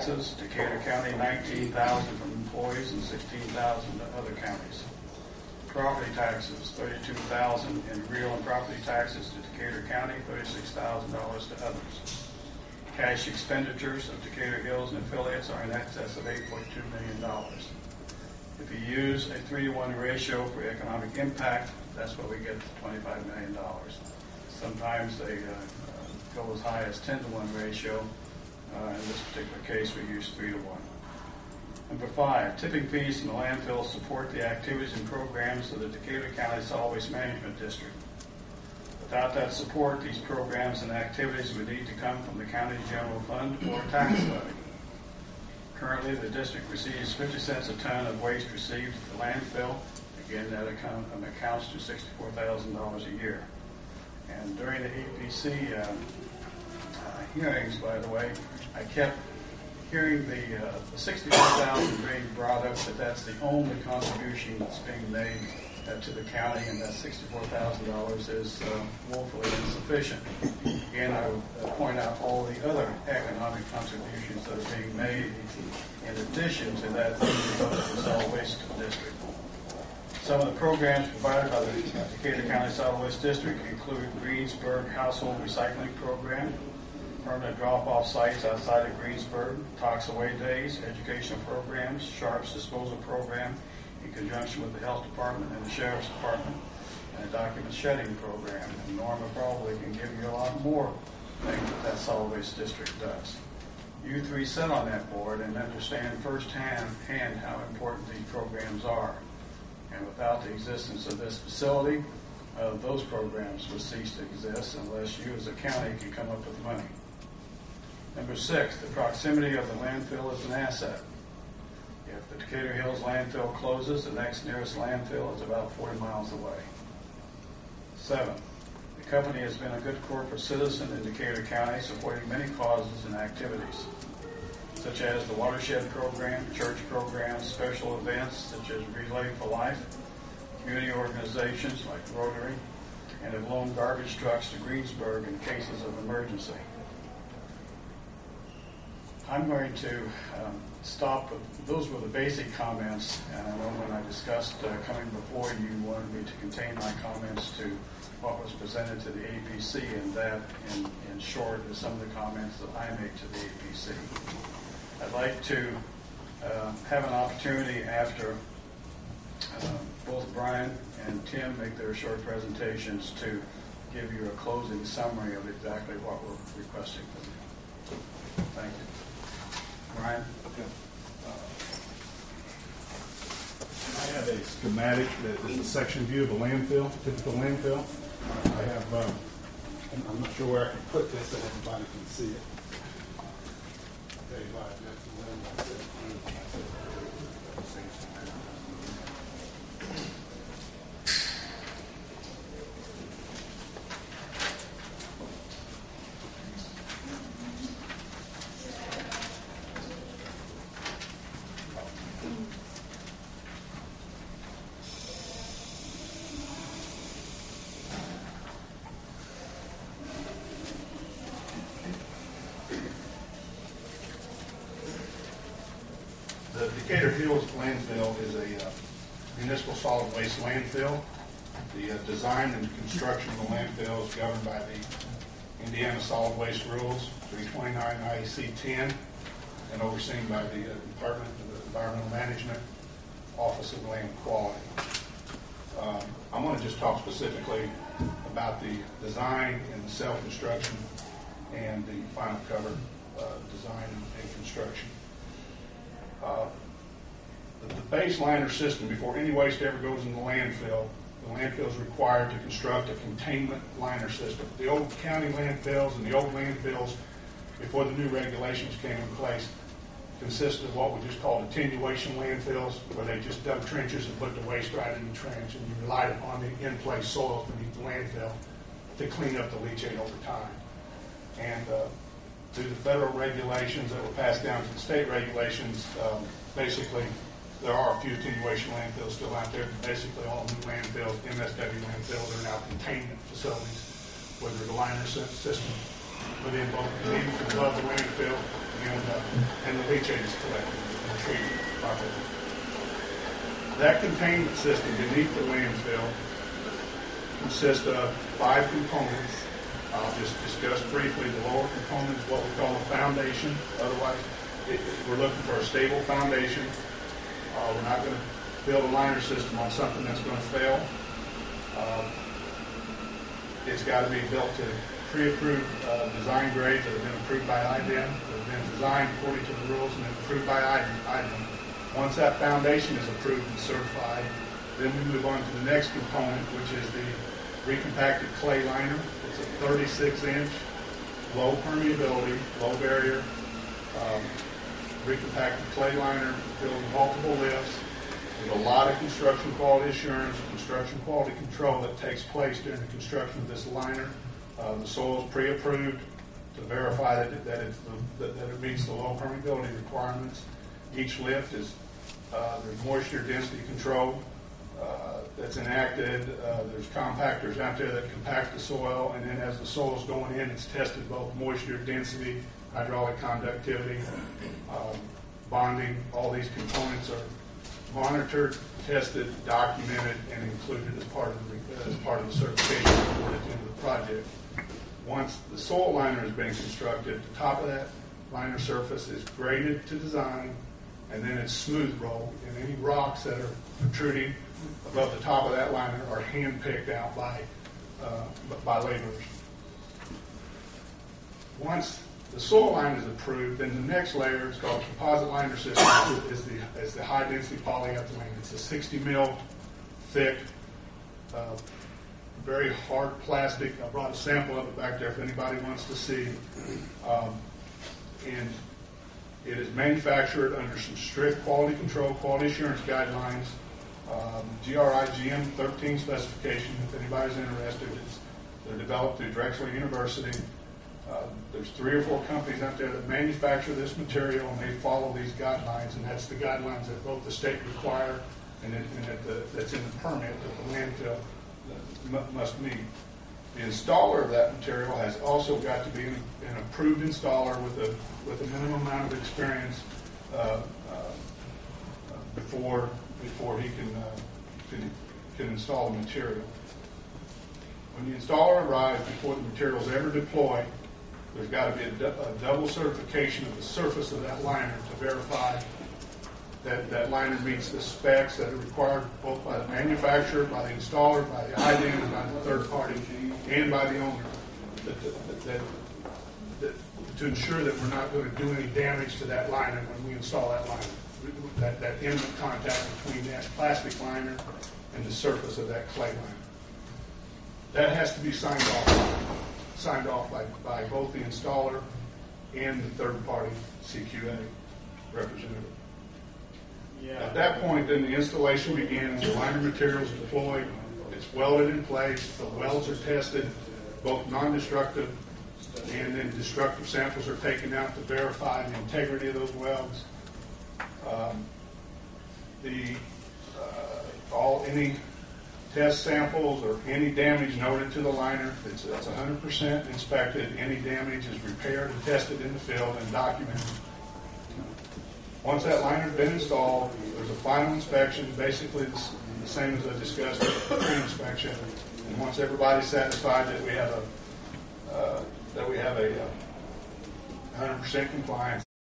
taxes, Decatur County, $19,000 from employees and $16,000 to other counties. Property taxes, $32,000 in real and property taxes to Decatur County, $36,000 to others. Cash expenditures of Decatur Hills and affiliates are in excess of $8.2 million. If you use a 3-to-1 ratio for economic impact, that's what we get to $25 million. Sometimes they go as high as 10-to-1 ratio. In this particular case, we use 3-to-1. Number 5, tipping fees from the landfill support the activities and programs of the Decatur County Solid Waste Management District. Without that support, these programs and activities would need to come from the county general fund or tax levy. Currently, the district receives 50 cents a ton of waste received at the landfill. Again, that accounts to $64,000 a year. And during the APC hearings, by the way, I kept hearing the $64,000 being brought up, that that's the only contribution that's being made to the county, and that $64,000 is woefully insufficient. Again, I would point out all the other economic contributions that are being made in addition to that to the solid waste district. Some of the programs provided by the Decatur County Solid Waste District include Greensburg Household Recycling Program, permanent drop-off sites outside of Greensburg, Tox Away Days, educational programs, Sharps Disposal Program in conjunction with the Health Department and the Sheriff's Department, and a document shedding program. And Norma probably can give you a lot more things that solid waste district does. You three sit on that board and understand firsthand how important these programs are. And without the existence of this facility, those programs would cease to exist unless you as a county can come up with money. Number 6, the proximity of the landfill is an asset. If the Decatur Hills landfill closes, the next nearest landfill is about 40 miles away. 7, the company has been a good corporate citizen in Decatur County, supporting many causes and activities, such as the watershed program, church programs, special events such as Relay for Life, community organizations like Rotary, and have loaned garbage trucks to Greensburg in cases of emergency. I'm going to stop. Those were the basic comments, and I know when I discussed coming before you wanted me to contain my comments to what was presented to the APC, and that, in short, is some of the comments that I made to the APC. I'd like to have an opportunity after both Brian and Tim make their short presentations to give you a closing summary of exactly what we're requesting from you. Thank you. Brian? Okay. I have a schematic that is a section view of a landfill, typical landfill. I have, I'm not sure where I can put this so everybody can see it. The Decatur Hills landfill is a municipal solid waste landfill. The design and construction of the landfill is governed by the Indiana Solid Waste Rules 329 IEC 10 and overseen by the Department of Environmental Management, Office of Land Quality. I'm going to just talk specifically about the design and the self-construction and the final cover design and construction. The base liner system, before any waste ever goes in the landfill is required to construct a containment liner system. The old county landfills and the old landfills, before the new regulations came in place, consisted of what we just called attenuation landfills, where they just dug trenches and put the waste right in the trench, and you relied upon the in-place soils beneath the landfill to clean up the leachate over time. And through the federal regulations that were passed down to the state regulations, basically there are a few attenuation landfills still out there. Basically all new landfills, MSW landfills, are now containment facilities, whether the liner system within both beneath and above the landfill, and the leachate is collected and treated properly. That containment system beneath the landfill consists of 5 components. I'll just discuss briefly the lower component is what we call a foundation. Otherwise, we're looking for a stable foundation. We're not going to build a liner system on something that's going to fail. It's got to be built to pre-approved design grades that have been approved by IDEM, that have been designed according to the rules and then approved by IDEM. Once that foundation is approved and certified, then we move on to the next component, which is the recompacted clay liner. It's a 36-inch, low permeability, low barrier, recompacted clay liner, builds multiple lifts. There's a lot of construction quality assurance, construction quality control that takes place during the construction of this liner. The soil is pre-approved to verify that it meets the low permeability requirements. Each lift is there's moisture density control that's enacted. There's compactors out there that compact the soil, and then as the soil is going in, it's tested both moisture density, hydraulic conductivity, bonding. All these components are monitored, tested, documented, and included as part of the certification report at the end of the project. Once the soil liner has been constructed, the top of that liner surface is graded to design, and then it's smooth rolled, and any rocks that are protruding above the top of that liner are hand-picked out by laborers. Once the soil line is approved, then the next layer is called composite liner system, is the high-density polyethylene. It's a 60 mil thick, very hard plastic. I brought a sample of it back there if anybody wants to see. And it is manufactured under some strict quality control, quality assurance guidelines, GRI GM 13 specification. If anybody's interested, they're developed through Drexel University. There's 3 or 4 companies out there that manufacture this material, and they follow these guidelines, and that's the guidelines that both the state require and that's in the permit that the landfill must meet. The installer of that material has also got to be an approved installer with a minimum amount of experience before he can install the material. When the installer arrives, before the material is ever deployed, there's got to be a double certification of the surface of that liner to verify that liner meets the specs that are required both by the manufacturer, by the installer, by the IDEM, by the third party, and by the owner, to ensure that we're not going to do any damage to that liner when we install that liner. That intimate contact between that plastic liner and the surface of that clay liner. That has to be signed off by both the installer and the third party CQA representative. Yeah. At that point, then the installation begins. The liner material is deployed. It's welded in place. The welds are tested, both non-destructive and then destructive samples are taken out to verify the integrity of those welds. Any test samples or any damage noted to the liner, it's 100% inspected. Any damage is repaired and tested in the field and documented. Once that liner has been installed, there's a final inspection, basically the same as I discussed with the pre-inspection. And once everybody's satisfied that we have a 100% compliance,